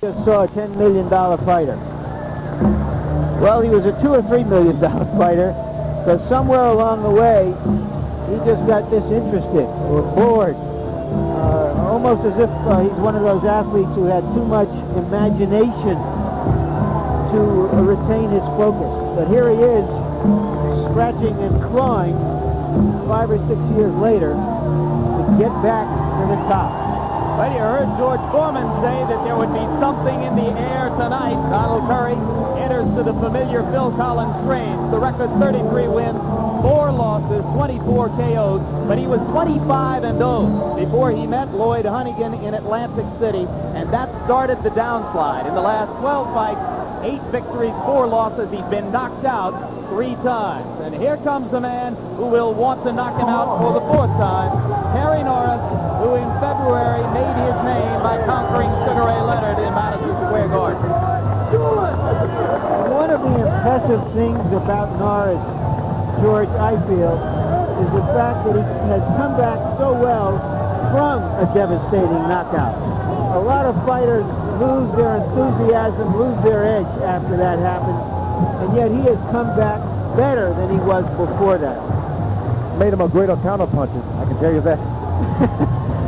Just saw a $10 million fighter. Well, he was a $2 or $3 million fighter, because somewhere along the way, he just got disinterested or bored. Almost as if he's one of those athletes who had too much imagination to retain his focus. But here he is, scratching and clawing 5 or 6 years later to get back to the top. Well, you heard George Foreman say that there would be something in the air tonight. Donald Curry enters to the familiar Phil Collins range. The record 33 wins, 4 losses, 24 KOs, but he was 25-0 before he met Lloyd Hunnigan in Atlantic City, and that started the downslide. In the last 12 fights, 8 victories, 4 losses. He's been knocked out 3 times. And here comes the man who will want to knock him out for the 4th time, Terry Norris, who in February made his name by conquering Sugar Ray Leonard in Madison Square Garden. One of the impressive things about Norris, George, I feel, is the fact that he has come back so well from a devastating knockout. A lot of fighters lose their enthusiasm, lose their edge after that happens, and yet he has come back better than he was before that. Made him a greater counterpuncher, I can tell you that.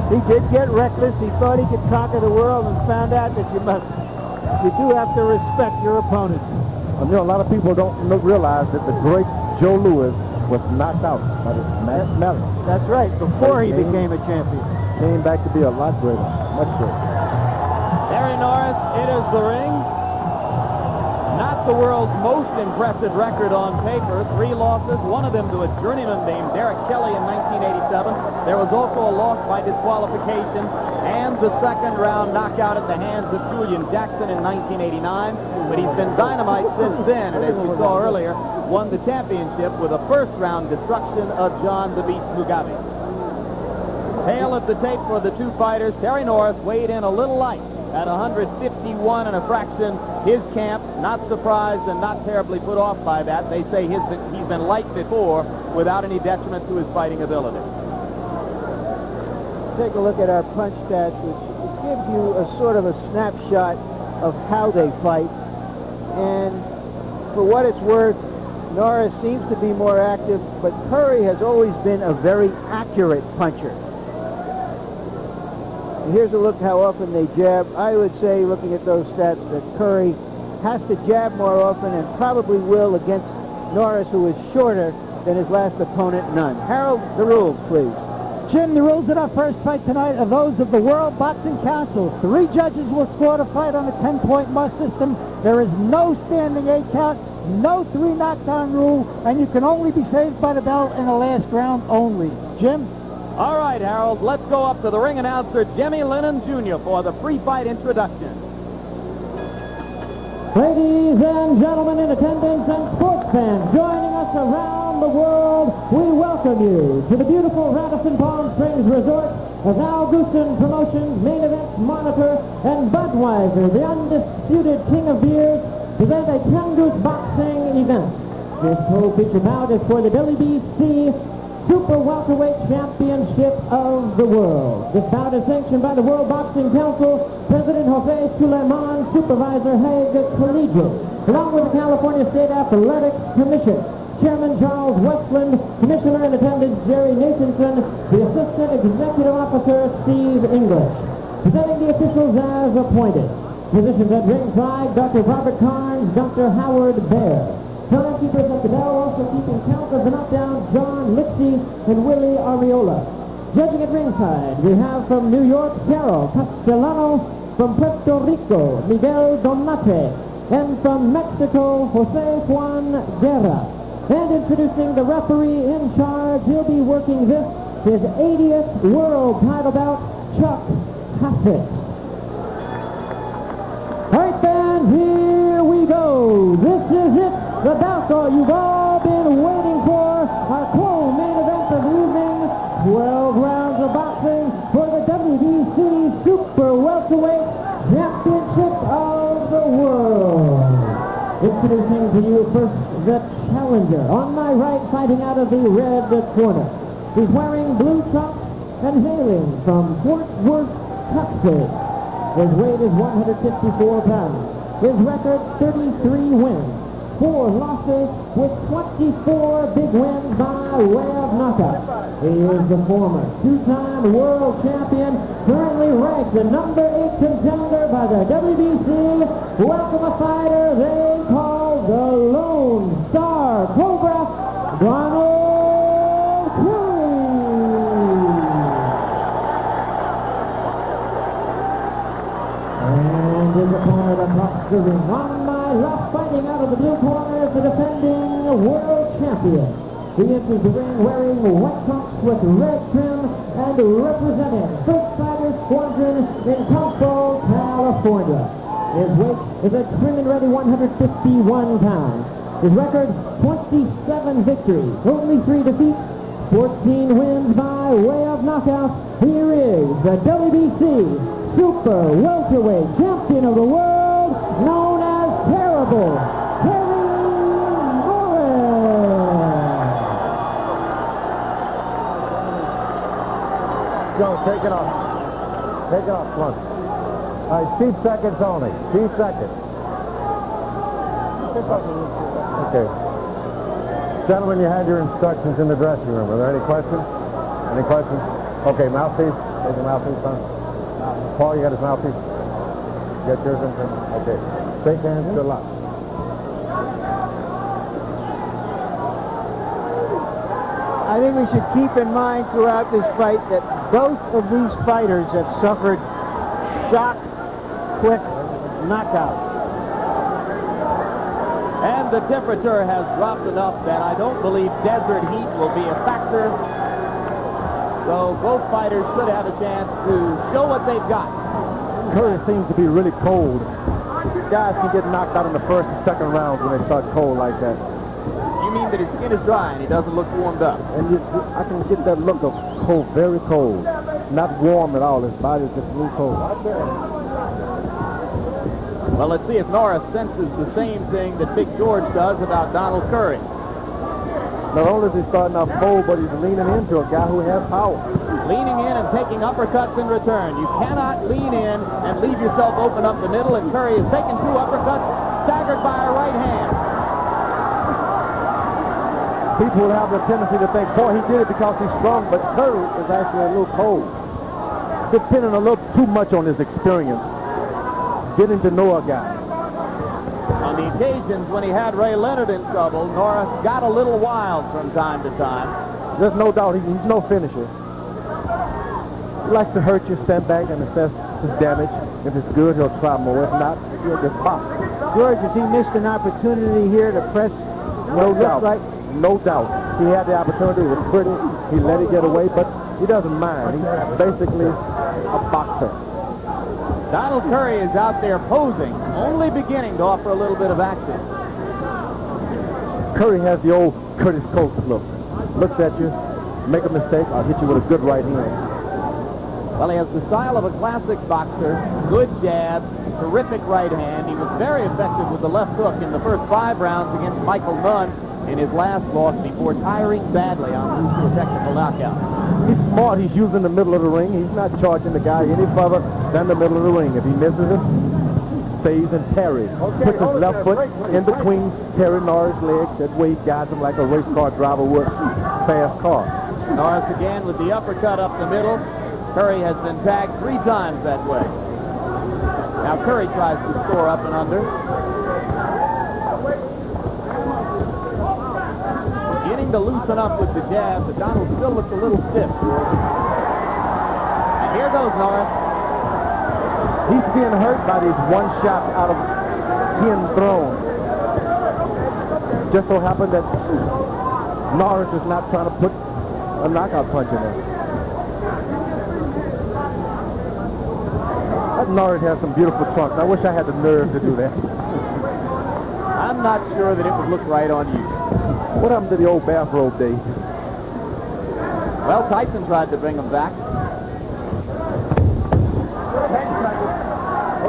He did get reckless. He thought he could conquer the world and found out that you do have to respect your opponent. You know, a lot of people don't realize that the great Joe Louis was knocked out by this Matt Mellon. That's right, before he became a champion. Came back to be a lot greater, much greater. Terry Norris enters the ring. Not the world's most impressive record on paper. 3 losses, one of them to a journeyman named Derek Kelly in 1987. There was also a loss by disqualification and the 2nd round knockout at the hands of Julian Jackson in 1989. But he's been dynamite since then, and as we saw earlier, won the championship with a 1st round destruction of John the Beast Mugabe. Tail of the tape for the 2 fighters. Terry Norris weighed in a little light at 151 and a fraction. His camp, not surprised and not terribly put off by that. They say he's been light before without any detriment to his fighting ability. Take a look at our punch stats, which gives you a sort of a snapshot of how they fight. And for what it's worth, Norris seems to be more active, but Curry has always been a very accurate puncher. Here's a look how often they jab. I would say, looking at those stats, that Curry has to jab more often and probably will against Norris, who is shorter than his last opponent, none. Harold, the rules, please. Jim, the rules of our first fight tonight are those of the World Boxing Council. 3 judges will score the fight on a 10-point must system. There is no standing 8 count, no 3 knockdown rule, and you can only be saved by the bell in the last round only. Jim? All right, Harold, let's go up to the ring announcer, Jimmy Lennon Jr., for the pre-fight introduction. Ladies and gentlemen in attendance and sports fans joining us around the world, we welcome you to the beautiful Radisson Palm Springs Resort as Al Goosen Promotions, Main Event Monitor, and Budweiser, the undisputed king of beers, present a 10-Goose boxing event. This whole feature bout is for the WBC Super Welterweight Championship of the World. This bout is sanctioned by the World Boxing Council, President Jose Suleiman, Supervisor Haig Collegiate, along with the California State Athletic Commission, Chairman Charles Westland, Commissioner in attendance Jerry Nathanson, the Assistant Executive Officer Steve English. Presenting the officials as appointed. Positions at ringside, Dr. Robert Carnes, Dr. Howard Baer. Timekeepers at the bell, also keeping count of the knockdown, John Lipsy and Willie Ariola. Judging at ringside, we have from New York, Carol Castellano, from Puerto Rico, Miguel Donate, and from Mexico, Jose Juan Guerra. And introducing the referee in charge, he'll be working this, his 80th world title bout, Chuck Hassett. All right, fans, here we go. This is it. The bout you've all been waiting for, our co-main event of the evening, 12 rounds of boxing for the WBC Super Welterweight Championship of the World. Introducing to you first the challenger. On my right, fighting out of the red corner. He's wearing blue trunks and hailing from Fort Worth, Texas. His weight is 154 pounds. His record, 33 wins, 4 losses, with 24 big wins by way of knockout. He is the former two-time world champion, currently ranked the number 8 contender by the WBC. Welcome a fighter they call the Lone Star Cobra, Donald Curry. And his opponent across the ring, on my left, fighting out of the blue corner, is the defending world champion. He enters the ring wearing white trunks with red trim and representing First Fighter Squadron in Compo, California. His weight is a trim and ready 151 pounds. His record, 27 victories, only 3 defeats, 14 wins by way of knockout. Here is the WBC Super Welterweight Champion of the World, known as Terrible, Terry Norris. Go, take it off. Take it off, Plunk. All right, cheap seconds only. Cheap seconds. Okay. Gentlemen, you had your instructions in the dressing room. Are there any questions? Any questions? Okay, mouthpiece. Take the mouthpiece on. Paul, you got his mouthpiece? Get yours in. Okay. Shake hands. Good luck. I think we should keep in mind throughout this fight that both of these fighters have suffered shock, quick knockouts. And the temperature has dropped enough that I don't believe desert heat will be a factor. So both fighters should have a chance to show what they've got. Curry seems to be really cold. Guys can get knocked out in the first and second rounds when they start cold like that. You mean that his skin is dry and he doesn't look warmed up? And I can get that look of cold, very cold. Not warm at all. His body's just really cold. Well, let's see if Norris senses the same thing that Big George does about Donald Curry. Not only is he starting off cold, but he's leaning into a guy who has power. Leaning in and taking uppercuts in return. You cannot lean in and leave yourself open up the middle, and Curry has taken 2 uppercuts, staggered by a right hand. People have the tendency to think, boy, he did it because he's strong, but Curry is actually a little cold. Depending a little too much on his experience. Getting to know a guy. On the occasions when he had Ray Leonard in trouble, Norris got a little wild from time to time. There's no doubt he's no finisher. He likes to hurt you, stand back, and assess his damage. If it's good, he'll try more. If not, he'll just pop. George, has he missed an opportunity here to press? No doubt. No doubt. He had the opportunity. It was pretty. He let it get away, but he doesn't mind. He's basically a boxer. Donald Curry is out there posing, only beginning to offer a little bit of action. Curry has the old Curtis Coates look. Looks at you, make a mistake, I'll hit you with a good right hand. Well, he has the style of a classic boxer, good jab, terrific right hand. He was very effective with the left hook in the first 5 rounds against Michael Nunn in his last loss before tiring badly on route to a technical knockout. He's smart. He's using the middle of the ring. He's not charging the guy any further than the middle of the ring. If he misses it, stays and parries. Puts his left foot in between Terry Norris' legs. That way he guides him like a race car driver would fast car. Norris again with the uppercut up the middle. Curry has been tagged 3 times that way. Now Curry tries to score up and under. Beginning to loosen up with the jab, but Donald still looks a little stiff. And here goes Norris. He's being hurt by these 1 shot out of 10 thrown. Just so happened that Norris is not trying to put a knockout punch in there. That Norris has some beautiful trunks. I wish I had the nerve to do that. I'm not sure that it would look right on you. What happened to the old bathrobe days? Well, Tyson tried to bring him back.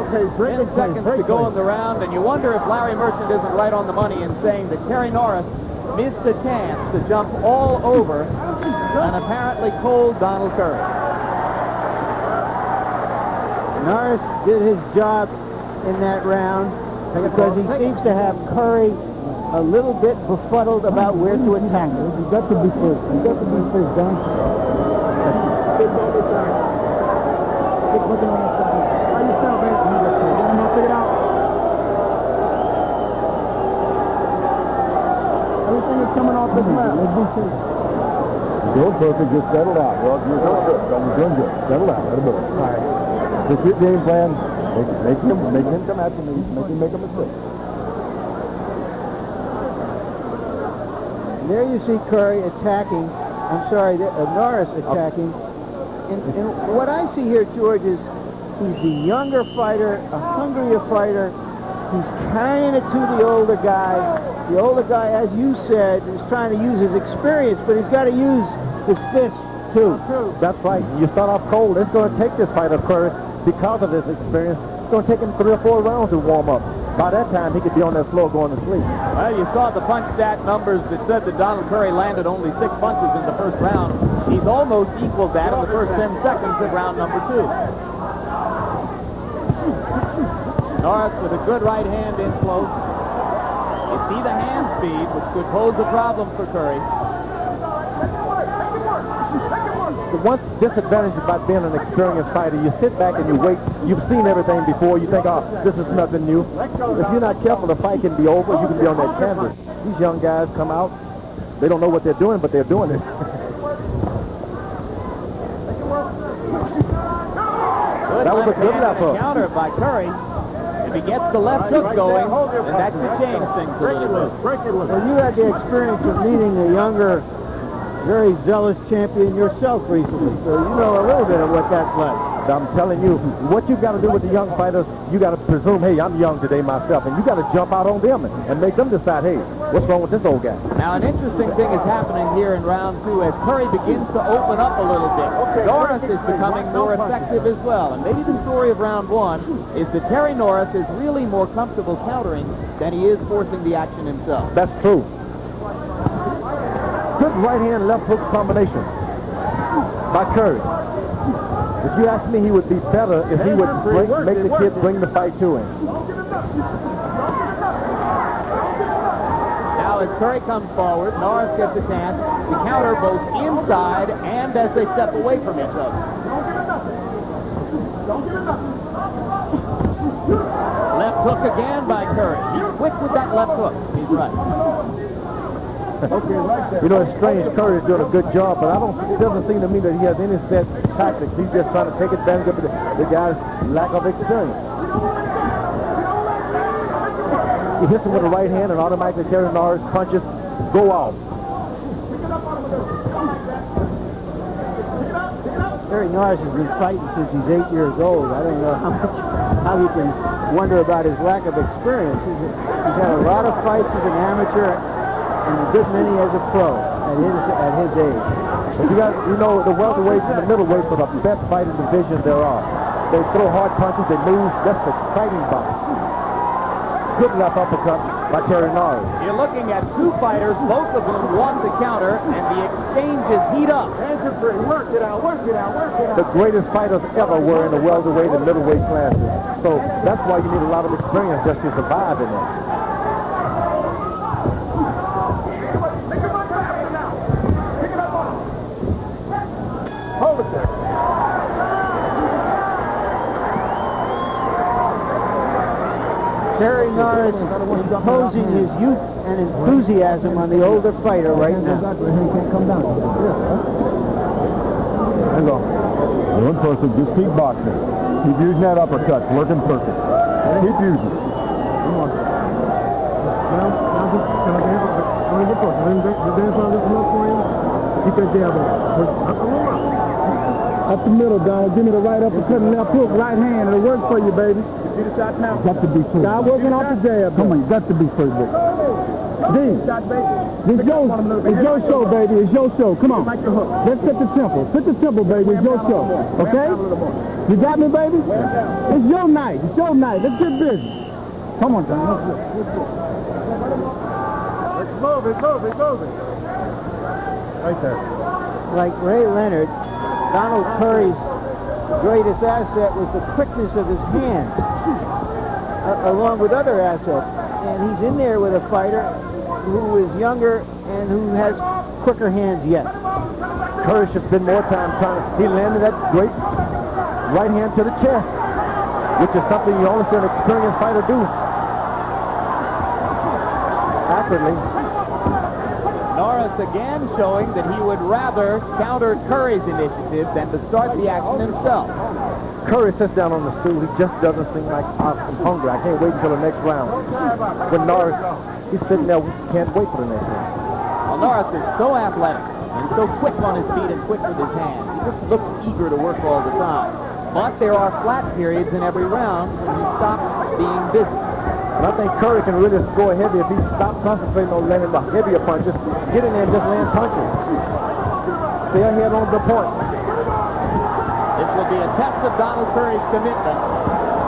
Okay, 10 seconds to go in the round, and you wonder if Larry Merchant isn't right on the money in saying that Terry Norris missed a chance to jump all over an apparently cold Donald Curry. Norris did his job in that round because he seems to have Curry a little bit befuddled about where to attack him. You got to be first. You got to be first, Don. Keep looking on the side. How you feel, baby? Get him up, figure it out. Everything is coming off this left. Let's be safe. Good, perfect. Just settle out. Well, you're doing good. You're doing good. Settle out. Let it go. All right. Just your game plan. Make him come after me. Make him make a mistake. There you see Curry attacking. I'm sorry, Norris attacking. And what I see here, George, is he's the younger fighter, a hungrier fighter. He's carrying it to the older guy. The older guy, as you said, is trying to use his experience, but he's got to use his fists, too. That's right. You start off cold. It's going to take this fighter, Curry, because of his experience. It's going to take him 3 or 4 rounds to warm up. By that time, he could be on that floor going to sleep. Well, you saw the punch stat numbers that said that Donald Curry landed only 6 punches in the first round. He's almost equaled that in the first 10 seconds of round number 2. Norris with a good right hand in close. You see the hand speed, which could pose a problem for Curry. The one disadvantage about being an experienced fighter, you sit back and you wait. You've seen everything before. You think, oh, this is nothing new. If you're not careful, the fight can be over. You can be on that canvas. These young guys come out. They don't know what they're doing, but they're doing it. That was a good left hook. Counter by Curry. If he gets the left hook going, then that could change things a little bit. Well, you had the experience of meeting a younger, very zealous champion yourself recently, so you know a little bit of what that's like. I'm telling you, what you got to do with the young fighters, you got to presume, hey, I'm young today myself, and you got to jump out on them and make them decide, hey, what's wrong with this old guy? Now, an interesting thing is happening here in round 2 as Curry begins to open up a little bit. Norris is becoming more effective as well, and maybe the story of round 1 is that Terry Norris is really more comfortable countering than he is forcing the action himself. That's true. Good right hand, left hook combination by Curry. If you ask me, he would be better if he would make the kid bring the fight to him. Now as Curry comes forward, Norris gets a chance to counter both inside and as they step away from each other. Left hook again by Curry. He's quick with that left hook. He's right. You know, it's strange. Curry is doing a good job, but it doesn't seem to me that he has any set tactics. He's just trying to take advantage of the guy's lack of experience. He hits him with the right hand, and automatically Terry Norris punches go off. Terry Norris has been fighting since he's 8 years old. I don't know how you can wonder about his lack of experience. He's had a lot of fights as an amateur and a good many as a pro at his age. But you know, the welterweights and the middleweights are the best fighting division there are. They throw hard punches, they move. That's exciting boxing. Good left uppercut by Terry Norris. You're looking at 2 fighters, both of whom want to counter, and the exchanges heat up. Work it out, work it out, work it out. The greatest fighters ever were in the welterweight and middleweight classes. So that's why you need a lot of experience just to survive in that. Terry Norris imposing his youth and enthusiasm on the older fighter right now. Hang on. Doing perfect. Just keep boxing. Keep using that uppercut. Working perfect. Keep using it. Come on. Now just can I get keep that jab on. Up the middle, Donald. Give me the right uppercut and left hook. Right hand. It'll work for you, baby. Got to be first. Stop working off the jab. Come on, you got to be first, baby. It's your show, baby. It's your show. Come on. Let's set the tempo. Set the tempo, baby. It's your show. Okay? You got me, baby? It's your night. It's your night. Let's get busy. Come on, John. Let's move it. Right there. Like Ray Leonard, Donald Curry's greatest asset was the quickness of his hands, along with other assets. And he's in there with a fighter who is younger and who has quicker hands yet. Curry should spend more time trying. He landed that great right hand to the chest, which is something you only see an experienced fighter do. Accurately. Norris again showing that he would rather counter Curry's initiative than to start the action himself. Curry sits down on the stool. He just doesn't seem like I'm hungry. I can't wait until the next round. When Norris, he's sitting there, can't wait for the next round. Well, Norris is so athletic and so quick on his feet and quick with his hands. He just looks eager to work all the time. But there are flat periods in every round when he stops being busy. And I think Curry can really score heavy if he stops concentrating on landing the heavier punches. Get in there and just land punches. Stay ahead on the point. This will be a test of Donald Curry's commitment.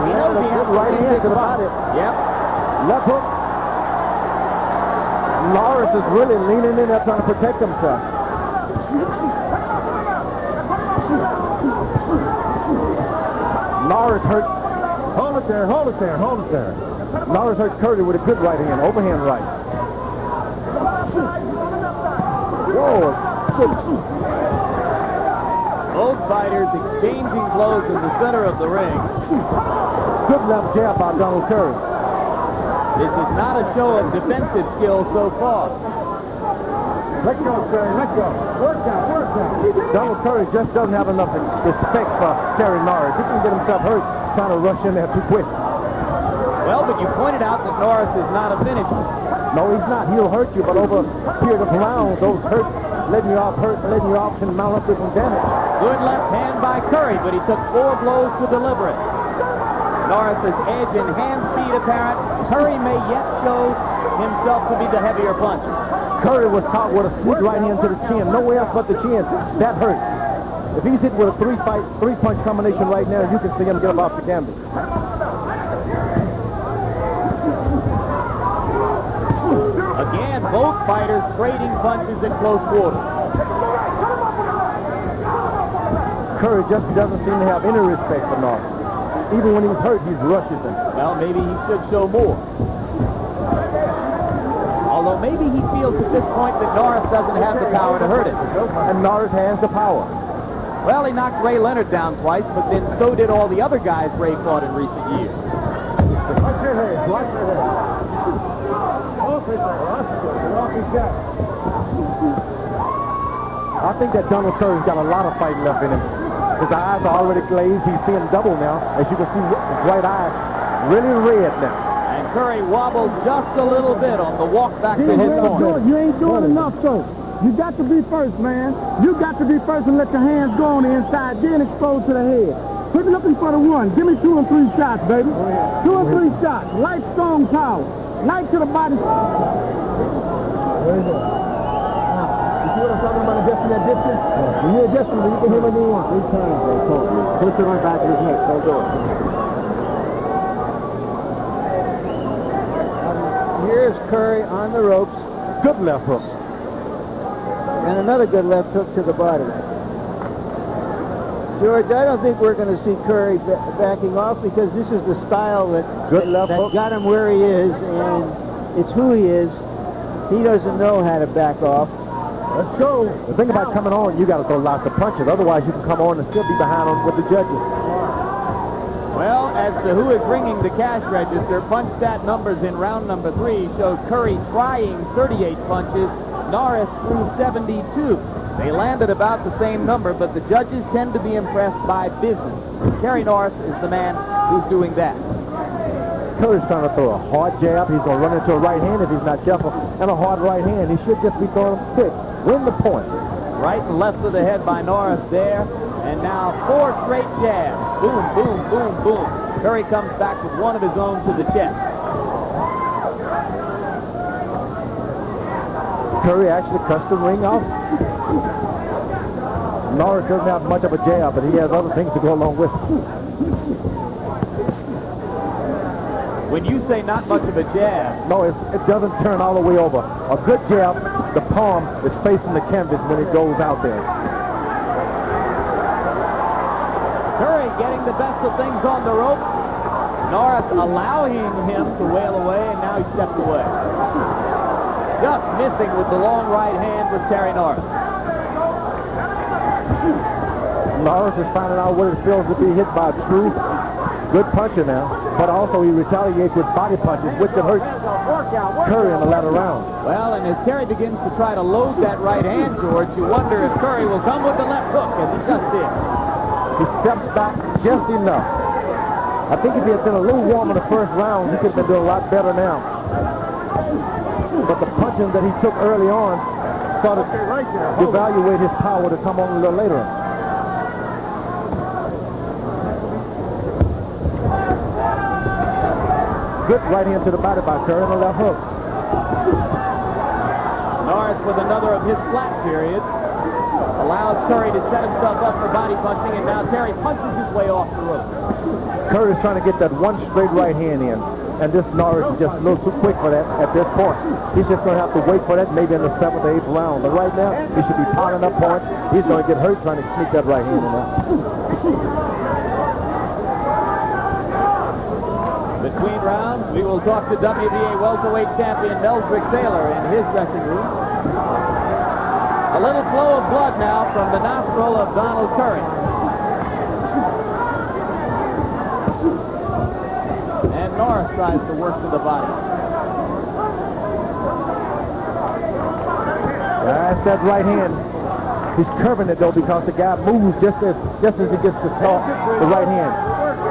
We know the answer right hand to the body. Yep. Left hook. Norris is really leaning in there trying to protect himself. Norris hurt. Hold it there, hold it there, hold it there. Norris hurt Curry with a good right hand, overhand right. Whoa. Both fighters exchanging blows in the center of the ring. Good left jab by Donald Curry. This is not a show of defensive skill so far. Let go, Curry, let go. Work out, work out. Donald Curry just doesn't have enough respect for Terry Norris. He can get himself hurt trying to rush in there too quick. Well, but you pointed out that Norris is not a finisher. No, he's not. He'll hurt you, but over a period of rounds, those hurt, letting you off can mount up different damage. Good left hand by Curry, but he took 4 blows to deliver it. Norris's edge and hand speed apparent. Curry may yet show himself to be the heavier puncher. Curry was caught with a sweet right hand to the chin. Nowhere else but the chin. That hurt. If he's hit with a three-punch combination right now, you can see him get up off the canvas. Again, both fighters trading punches in close quarters. Curry just doesn't seem to have any respect for Norris. Even when he's hurt, he rushes him. Well, maybe he should show more. Although maybe he feels at this point that Norris doesn't have the power to hurt him. And Norris has the power. Well, he knocked Ray Leonard down twice, but then so did all the other guys Ray fought in recent years. Watch your head, watch your head. I think that Donald Curry's got a lot of fight left in him. His eyes are already glazed. He's seeing double now. As you can see, his right eye really red now. And Curry wobbled just a little bit on the walk back to his corner. You ain't doing enough, though. You got to be first, man. You got to be first and let your hands go on the inside, then expose to the head. Quit looking for the one. Give me 2 and 3 shots, baby. 2 and 3 shots. Light, strong power. Light to the body. Very good. You see what I'm talking about, adjusting that distance? When you adjust it, you can hit what you want. 3 times, they call it. Push it right back to his neck. Don't do it. Here's Curry on the ropes. Good left hook. And another good left hook to the body. George, I don't think we're going to see Curry backing off because this is the style that got him where he is, and it's who he is. He doesn't know how to back off. Let's go. The thing about coming on, you got to throw lots of punches. Otherwise, you can come on and still be behind on with the judges. Well, as to who is ringing the cash register, punch stat numbers in round number 3 showed Curry trying 38 punches, Norris threw 72. They landed about the same number, but the judges tend to be impressed by business. Terry Norris is the man who's doing that. Curry's trying to throw a hard jab. He's going to run into a right hand if he's not careful, and a hard right hand. He should just be throwing them quick. Win the point. Right and left of the head by Norris there. And now 4 straight jabs. Boom, boom, boom, boom. Curry comes back with one of his own to the chest. Curry actually cuts the ring off. Norris doesn't have much of a jab, but he has other things to go along with. When you say not much of a jab, No, it doesn't turn all the way over. A good jab, the palm is facing the canvas when it goes out there. Curry getting the best of things on the rope. Norris allowing him to wail away, and now he steps away. Just missing with the long right hand with Terry Norris. Norris is finding out what it feels to be hit by a true good puncher now, but also he retaliates with body punches, which can hurt Curry in the latter round. Well, and as Terry begins to try to load that right hand, George, you wonder if Curry will come with the left hook, as he just did. He steps back just enough. I think if he had been a little warm in the first round, he could have been doing a lot better now. But the punching that he took early on started to evaluate his power to come on a little later. Good right hand to the body by Curry and a left hook. Norris with another of his flat periods. Allows Curry to set himself up for body punching, and now Terry punches his way off the rope. Curry's trying to get that one straight right hand in, and this Norris is just a little too quick for that at this point. He's just going to have to wait for that maybe in the 7th or 8th round. But right now, he should be piling up points. He's going to get hurt trying to sneak that right hand in there. Between rounds, we will talk to WBA welterweight champion Meldrick Taylor in his dressing room. A little flow of blood now from the nostril of Donald Curry. And Norris tries to work to the body. That's that right hand. He's curving it though because the guy moves just as he gets to toss the right hand.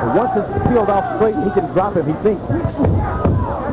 And once it's peeled off straight, he can drop him, he thinks.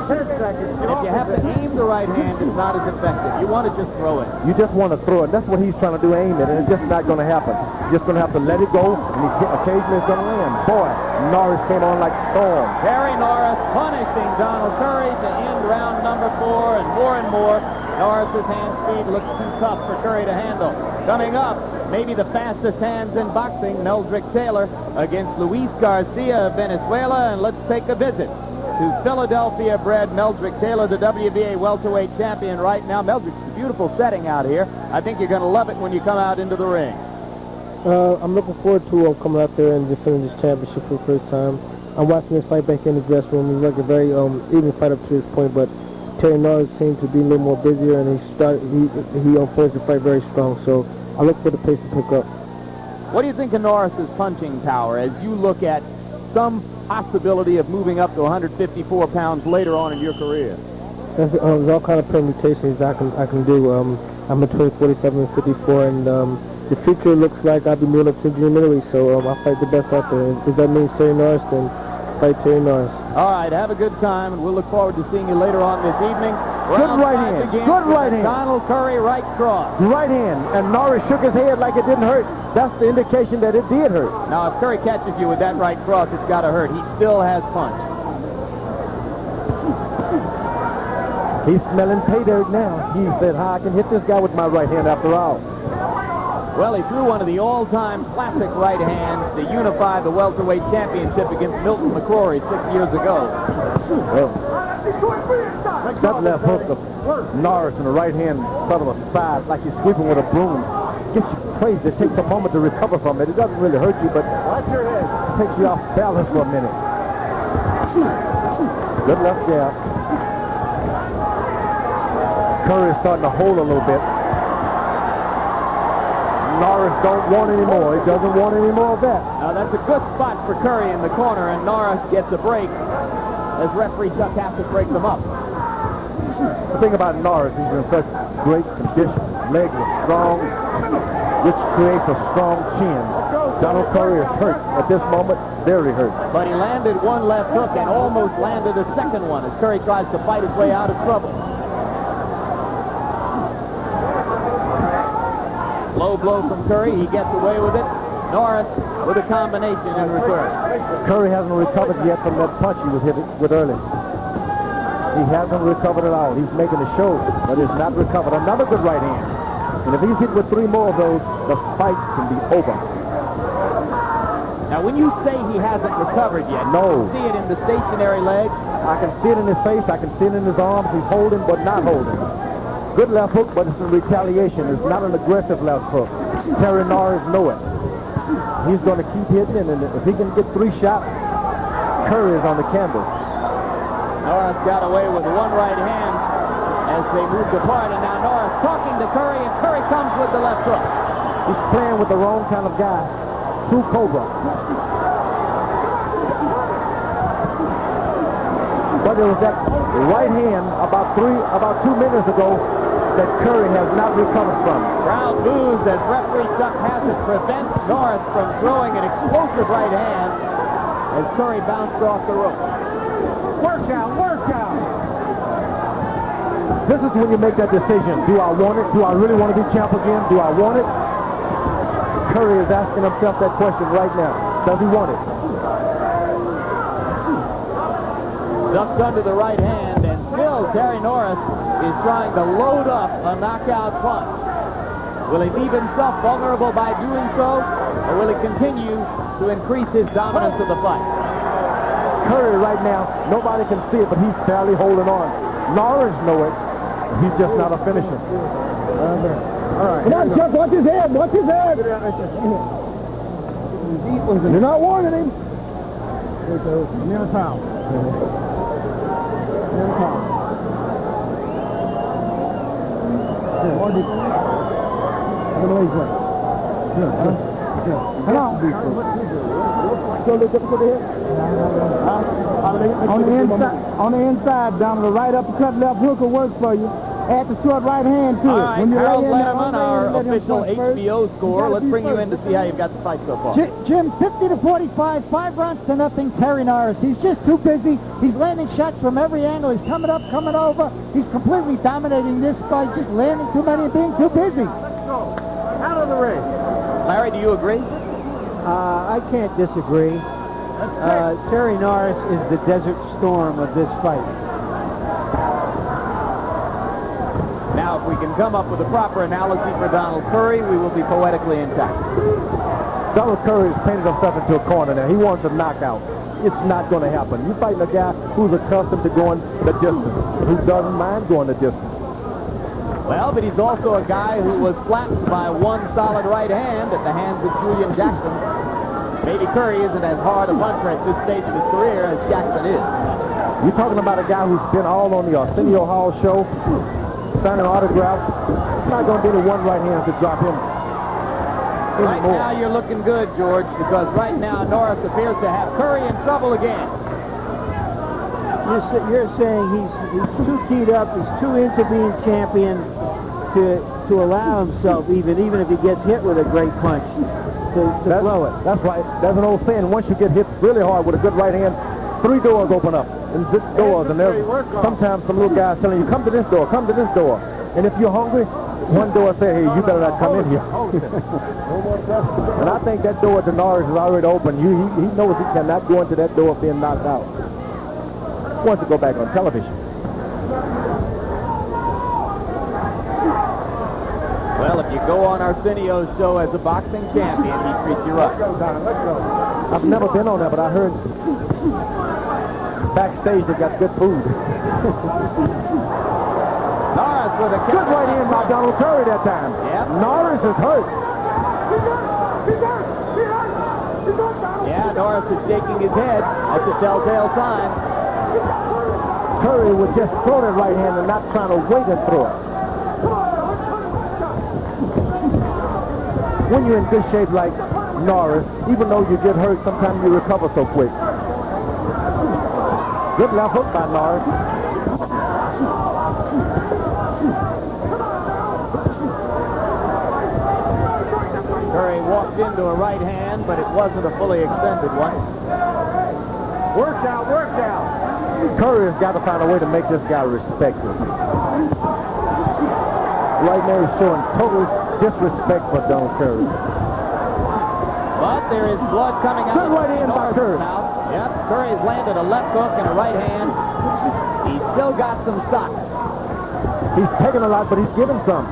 And if you have to aim the right hand, it's not as effective. You want to just throw it. You just want to throw it. That's what he's trying to do, aim it, and it's just not going to happen. You're just going to have to let it go, and occasionally it's going to land. Boy, Norris came on like storm. Terry Norris punishing Donald Curry to end round number 4, and more, Norris's hand speed looks too tough for Curry to handle. Coming up, maybe the fastest hands in boxing, Meldrick Taylor against Luis Garcia of Venezuela, and let's take a visit to Philadelphia-bred Meldrick Taylor, the WBA welterweight champion right now. Meldrick, it's a beautiful setting out here. I think you're going to love it when you come out into the ring. I'm looking forward to coming out there and defending this championship for the first time. I'm watching this fight back in the dressing room. It's like a very even fight up to this point, but Terry Norris seemed to be a little more busier, and he finished the fight very strong. So I look for the pace to pick up. What do you think of Norris's punching power as you look at some possibility of moving up to 154 pounds later on in your career? There's all kind of permutations I can do. I'm between 47 and 54, and the future looks like I'll be moving up to junior middleweight, so I'll fight the best out there. If that means Terry Norris, then fight Terry Norris. All right, have a good time, and we'll look forward to seeing you later on this evening. Good right hand. Good right hand. Donald Curry, right cross. Right hand. And Norris shook his head like it didn't hurt. That's the indication that it did hurt. Now, if Curry catches you with that right cross, it's got to hurt. He still has punch. He's smelling pay dirt now. He said, I can hit this guy with my right hand after all. Well, he threw one of the all-time classic right hands to unify the welterweight championship against Milton McCrory 6 years ago. Well, that left hook of Norris in the right hand sort of a side, like he's sweeping with a broom. Gets you crazy. It takes a moment to recover from it. It doesn't really hurt you, but it takes you off balance for a minute. Good left jab. Curry is starting to hold a little bit. Norris don't want any more. He doesn't want any more of that. Now, that's a good spot for Curry in the corner, and Norris gets a break as referee Chuck has to break them up. The thing about Norris, he's in such great condition. Legs are strong, which creates a strong chin. Donald Curry is hurt at this moment, very hurt. But he landed one left hook and almost landed a second one as Curry tries to fight his way out of trouble. Low blow from Curry. He gets away with it. Norris with a combination in return. Curry hasn't recovered yet from that punch he was hit with early. He hasn't recovered at all. He's making a show, but he's not recovered. Another good right hand. And if he's hit with 3 more of those, the fight can be over. Now, when you say he hasn't recovered yet, no. You see it in the stationary leg. I can see it in his face. I can see it in his arms. He's holding, but not holding. Good left hook, but it's in retaliation. It's not an aggressive left hook. Terry Norris knows it. he's going to keep hitting, and if he can get 3 shots, Curry is on the canvas. Norris got away with one right hand as they moved apart, and now Norris talking to Curry, and Curry comes with the left hook. He's playing with the wrong kind of guy. True Cobra. But there was that right hand about 2 minutes ago that Curry has not recovered from. Crowd boos as referee Chuck Hassett prevents Norris from throwing an explosive right hand as Curry bounced off the rope. Work out, work out. This is when you make that decision. Do I want it? Do I really want to be champ again? Do I want it? Curry is asking himself that question right now. Does he want it? Ducked under the right hand, and still Terry Norris is trying to load up a knockout punch. Will he leave himself vulnerable by doing so, or will he continue to increase his dominance of the fight? Curry right now, nobody can see it, but he's barely holding on. Norris knows it. He's just not a finisher. All right. Come on, Chuck, watch his head, watch his head. You're not warning him. Near the foul. Near the foul. On the inside, down to the right uppercut, left hook will work for you. Add the short right hand to it. All right, When you Harold lay in there, Letterman, our official HBO score. Let's bring you in to see how you've got the fight so far. Jim, 50-45, 5 rounds to nothing, Terry Norris. He's just too busy. He's landing shots from every angle. He's coming up, coming over. He's completely dominating this fight, just landing too many and being too busy. Out of the ring. Larry, do you agree? I can't disagree. Terry Norris is the Desert Storm of this fight. Now, if we can come up with a proper analogy for Donald Curry, we will be poetically intact. Donald Curry has painted himself into a corner now. He wants a knockout. It's not going to happen. You're fighting a guy who's accustomed to going the distance, who doesn't mind going the distance. Well, but he's also a guy who was flattened by one solid right hand at the hands of Julian Jackson. Maybe Curry isn't as hard a puncher at this stage of his career as Jackson is. You're talking about a guy who's been all on the Arsenio Hall show, signing autographs. It's not going to be the one right hand to drop him Right now you're looking good, George, because right now Norris appears to have Curry in trouble again. You're saying he's too keyed up, he's too into being champion to allow himself, even if he gets hit with a great punch, to blow it. That's right. There's an old saying, once you get hit really hard with a good right hand, 3 doors open up. And 6 doors, and there's sometimes some little guys telling you, come to this door, come to this door. And if you're hungry, one door says, hey, you better not come in here. And I think that door to Norris is already open. He knows he cannot go into that door being knocked out. He wants to go back on television. Well, if you go on Arsenio's show as a boxing champion, he treats you right. I've never been on there, but I heard backstage they got good food. Norris with a Good right hand by Donald Curry that time. Yep. Norris is hurt. Yeah, Norris is shaking his head. That's a telltale sign. Curry would just throw that right hand and not trying to wait and throw it. When you're in good shape like Norris, even though you get hurt, sometimes you recover so quick. Good left hook by Norris. Curry walked into a right hand, but it wasn't a fully extended one. Worked out, worked out. Curry has got to find a way to make this guy respect him. Right now he's showing total disrespect for Donald Curry. But there is blood coming out Good right hand by Norris' Curry. mouth. Yep, Curry has landed a left hook and a right hand. He's still got some socks. He's taking a lot, but he's giving some.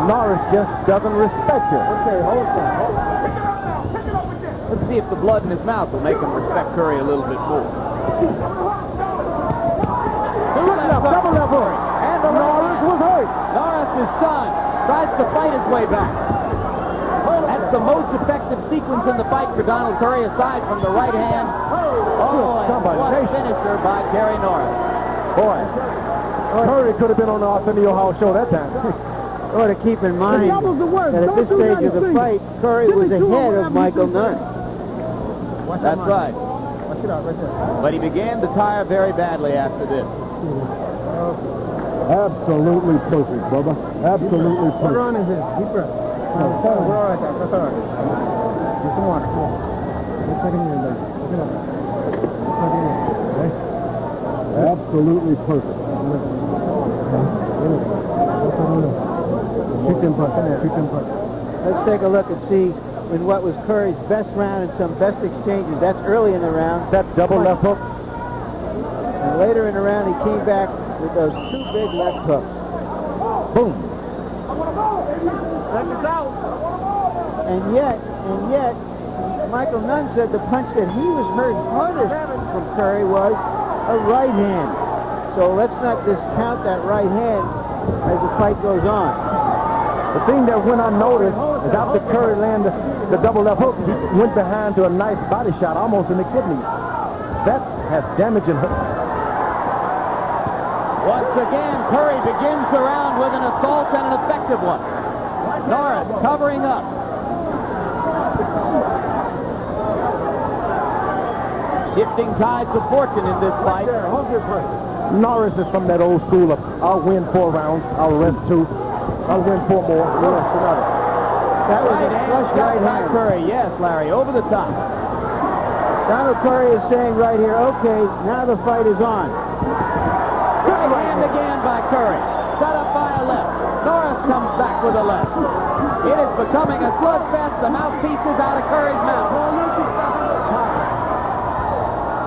Norris just doesn't respect him. Okay, hold on. Let's see if the blood in his mouth will make him respect Curry a little bit more. Double left hook. And the Norris was hurt. Norris is stunned. Tries to fight his way back. That's the most effective sequence in the fight for Donald Curry, aside from the right hand. Oh, and what a finisher by Terry Norris. Boy, Curry could have been on the Arsenio Hall show that time. Or to keep in mind doubles the work. that at Don't this do stage nothing, of the please. fight, Curry Give me was two or ahead of whatever Michael you Nunn. That's right. But he began to tire very badly after this. Absolutely perfect, Bubba. Absolutely perfect. What run is this? Deep breath. We're all right there. That's all right. Get some water. Come on. Let's take it in there. Look it up. Okay? Absolutely perfect. Shoot them punch. Shoot them punch. Let's take a look and see in what was Curry's best round and some best exchanges. That's early in the round. That double left hook. And later in the round, he came back with those two big left hooks. Boom. And yet, Michael Nunn said the punch that he was hurt hardest from Curry was a right hand. So let's not discount that right hand as the fight goes on. The thing that went unnoticed is after Curry landed the double left hook, he went behind to a nice body shot almost in the kidneys. That has damaging hurt. Once again, Curry begins the round with an assault and an effective one. Norris covering up. Shifting tides of fortune in this fight. Norris is from that old school of I'll win 4 rounds, I'll rest 2, I'll win 4 more, we'll rest another. That was Right a hand flush shot right by hand. Curry. Yes, Larry, over the top. Donald Curry is saying right here, okay, now the fight is on. Right hand again by Curry. Set up by a left. Norris comes back with a left. It is becoming a slugfest. The mouthpiece is out of Curry's mouth.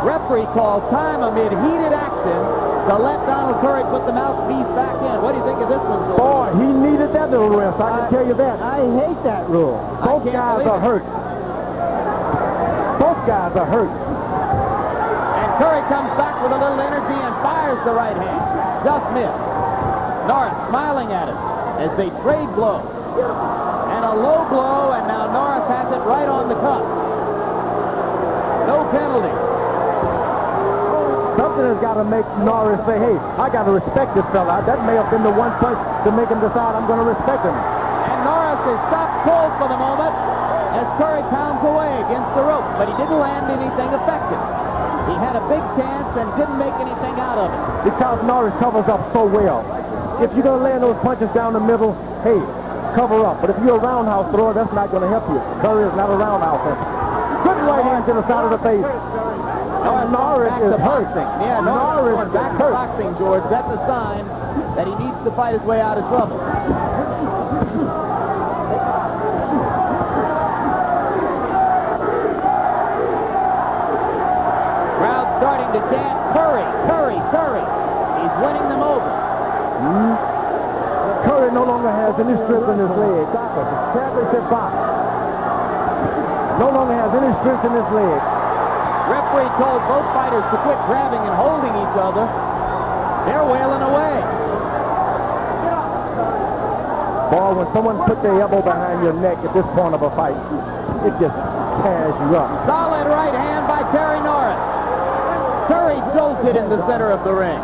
Referee calls time amid heated action to let Donald Curry put the mouthpiece back in. What do you think of this one, George? Boy, he needed that little rest, I can tell you that. I hate that rule. Both guys are hurt. Both guys are hurt. And Curry comes back with a little energy and fires the right hand. Just missed. Norris smiling at it as they trade blows. And a low blow, and now Norris has it right on the cuff. No penalty. Something has got to make Norris say, hey, I got to respect this fella. That may have been the one punch to make him decide I'm going to respect him. And Norris is stopped cold for the moment as Curry pounds away against the rope, but he didn't land anything effective. He had a big chance and didn't make anything out of it. Because Norris covers up so well. If you're going to land those punches down the middle, hey, cover up. But if you're a roundhouse thrower, that's not going to help you. Curry is not a roundhouse thrower. Good right hand to the side of the face. Norris back is to hurt. boxing. Yeah, Norris going back to boxing, George. That's a sign that he needs to fight his way out of trouble. Crowd starting to chant, Curry, Curry, Curry. He's winning them over. Curry no longer has any strength in his leg. Championship box. No longer has any strength in his leg. Referee told both fighters to quit grabbing and holding each other. They're wailing away. Boy, when someone puts their elbow behind your neck at this point of a fight, it just tears you up. Solid right hand by Terry Norris. Curry jolted in the center of the ring.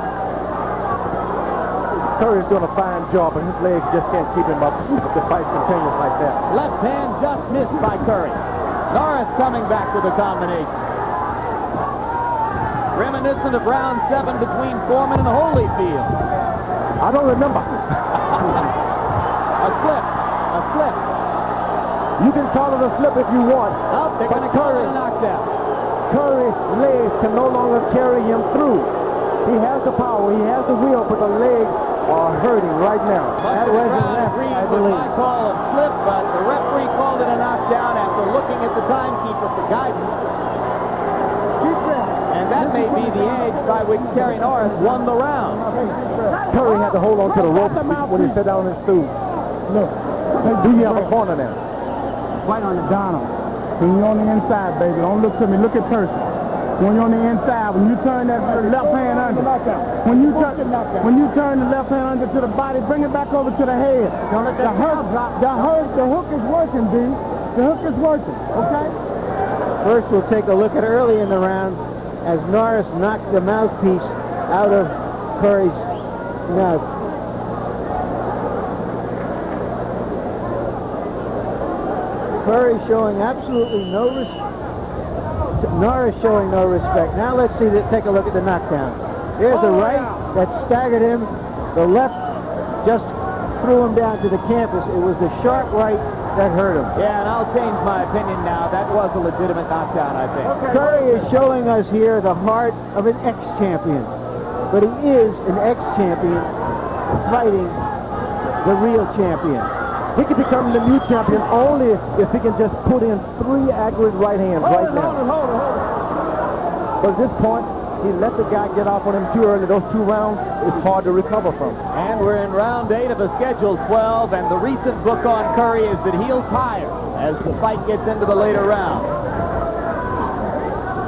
Curry's doing a fine job, but his legs just can't keep him up if the fight continues like that. Left hand just missed by Curry. Norris coming back with a combination. Reminiscent of round 7 between Foreman and Holyfield. I don't remember. A slip. A slip. You can call it a slip if you want. Oh, they're going to call it a knockdown. Curry's legs can no longer carry him through. He has the power, he has the will, but the legs are hurting right now. That wasn't left, I believe. My call a slip, but the referee called it a knockdown after looking at the timekeeper for guidance. And that may be the edge by which Terry Norris won the round. Curry had to hold on to the rope when he sat down in his stool. Look, do you have a corner now? Right on the Donald. When you're on the inside, baby, don't look to me. Look at person. When you're on the inside, when you turn that left hand under, when you turn the left hand under to the body, bring it back over to the head. The hook is working, B. The hook is working, okay? First, we'll take a look at early in the round as Norris knocked the mouthpiece out of Curry's mouth. Curry showing absolutely no respect. Norris showing no respect. Now let's see. Take a look at the knockdown. Here's the right that staggered him. The left just threw him down to the canvas. It was the sharp right that hurt him. Yeah, and I'll change my opinion now. That was a legitimate knockdown, I think. Curry is showing us here the heart of an ex-champion. But he is an ex-champion fighting the real champion. He can become the new champion only if he can just put in 3 accurate right hands right now. Hold it. But at this point, he let the guy get off on him too early. Those 2 rounds, it's hard to recover from. And we're in round 8 of a scheduled 12, and the recent book on Curry is that he'll tire as the fight gets into the later rounds.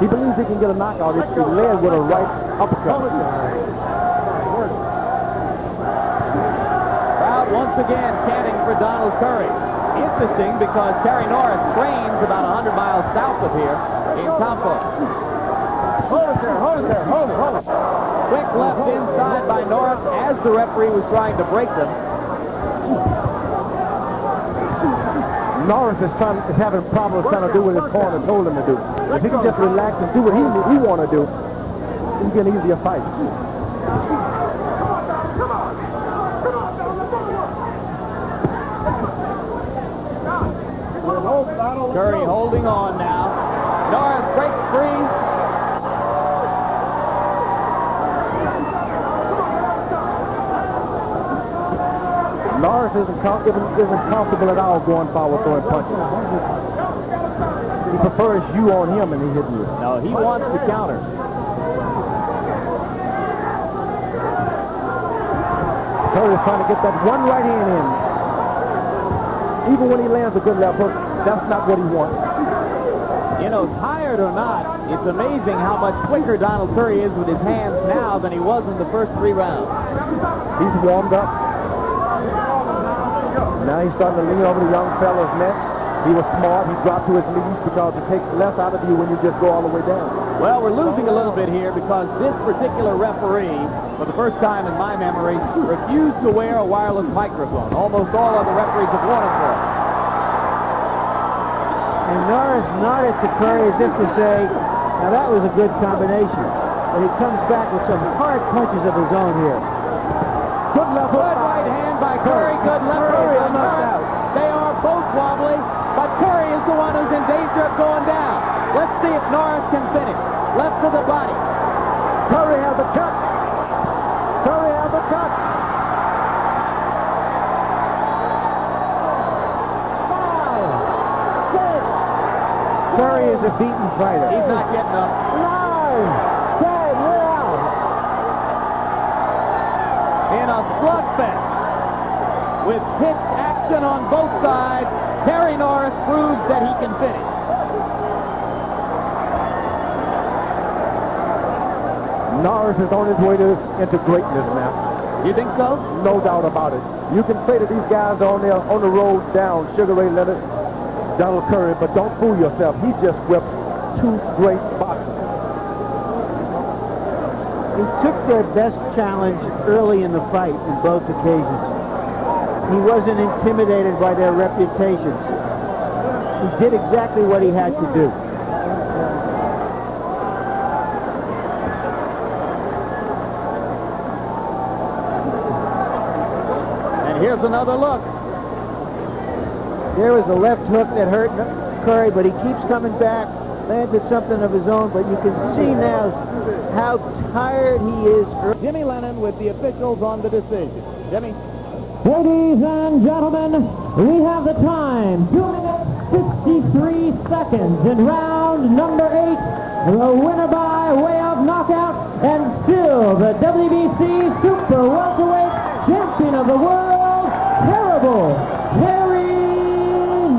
He believes he can get a knockout if he led with a right uppercut. Crowd once again chanting for Donald Curry. Interesting because Terry Norris trains about 100 miles south of here in Tampa. Hold it there. Quick left inside by Norris as the referee was trying to break them. Norris is having problems trying to do what his corner told him to do. If he can just relax and do what he want to do, he can get an easier fight. Curry holding on now. Norris breaks free. Norris isn't comfortable at all going forward throwing punches. He prefers you on him and he hitting you. No, he wants to counter. Curry's trying to get that one right hand in. Even when he lands a good left hook, that's not what he wants. You know, tired or not, it's amazing how much quicker Donald Curry is with his hands now than he was in the first 3 rounds. He's warmed up. Now he's starting to lean over the young fella's neck. He was smart. He dropped to his knees because it takes less out of you when you just go all the way down. Well, we're losing a little bit here because this particular referee, for the first time in my memory, refused to wear a wireless microphone. Almost all other referees have worn it for him. And Norris nodded to Curry as if to say, now that was a good combination. But he comes back with some hard punches of his own here. Good left hook. Good right hand by Curry. Good left hook by Norris. They are both wobbly, but Curry is the one who's in danger of going down. Let's see if Norris can finish. Left to the body. Curry has a cut. Curry has a cut. 5, 6. Curry is a beaten fighter. He's not getting up. 9, 10, we're out. In a slugfest with hit action on both sides, Terry Norris proves that he can finish. Norris is on his way into greatness now. You think so? No doubt about it. You can say that these guys are on the road down, Sugar Ray Leonard, Donald Curry, but don't fool yourself. He just whipped 2 great boxers. He took their best challenge early in the fight in both occasions. He wasn't intimidated by their reputations. He did exactly what he had to do. And here's another look. There was a left hook that hurt Curry, but he keeps coming back, landed something of his own, but you can see now how tired he is. Jimmy Lennon with the officials on the decision. Jimmy? Ladies and gentlemen, we have the time, 2 minutes, 53 seconds in round number 8. The winner by way of knockout, and still the WBC Super Welterweight Champion of the World, Terrible Terry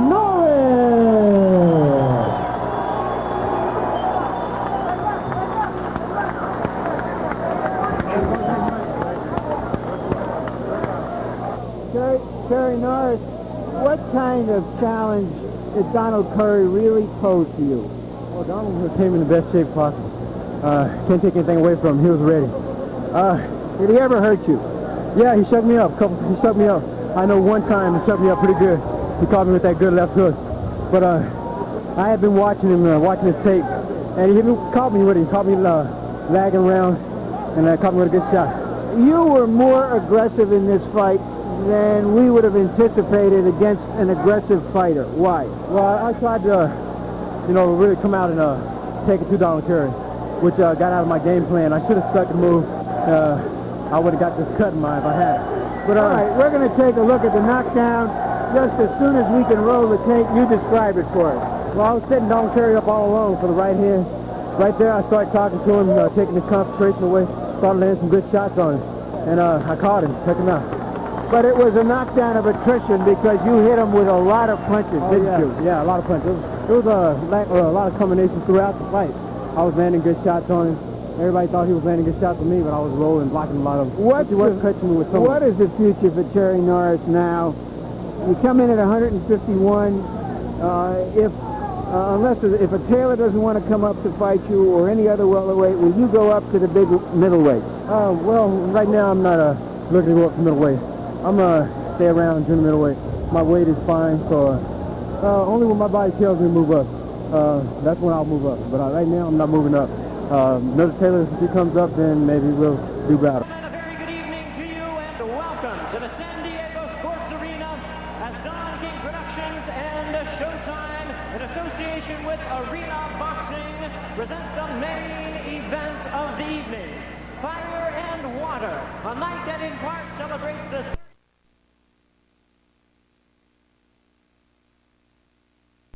Norris. Terry Norris, what kind of challenge did Donald Curry really pose to you? Well, Donald came in the best shape possible. Can't take anything away from him. He was ready. Did he ever hurt you? Yeah, he shut me up. He shut me up. I know one time he shut me up pretty good. He caught me with that good left hook. But I had been watching him, watching his tape, and he caught me with it. He caught me lagging around, and caught me with a good shot. You were more aggressive in this fight than we would have anticipated against an aggressive fighter. Why? Well, I tried to, really come out and take it to Donald Curry, which got out of my game plan. I should have stuck the move. I would have got this cut in my if I had it. But all right, we're going to take a look at the knockdown just as soon as we can roll the tape. You describe it for us. Well, I was setting Donald Curry up all along for the right hand. Right there, I started talking to him, taking his concentration away, started landing some good shots on him. And I caught him, took him out. But it was a knockdown of attrition because you hit him with a lot of punches, didn't you? Yeah, a lot of punches. It was a lot of combinations throughout the fight. I was landing good shots on him. Everybody thought he was landing good shots on me, but I was rolling, blocking a lot of them. What is the future for Terry Norris now? You come in at 151. If a Taylor doesn't want to come up to fight you or any other welterweight, will you go up to the big middleweight? Well, right now I'm not looking to go up to middleweight. I'm going to stay around junior middleweight. My weight is fine, so only when my body tells me to move up, that's when I'll move up. But right now I'm not moving up. Mr. Taylor, if he comes up, then maybe we'll do battle. A very good evening to you and welcome to the San Diego Sports Arena as Don King Productions and Showtime in association with Arena Boxing present the main event of the evening, Fire and Water, a night that in part celebrates the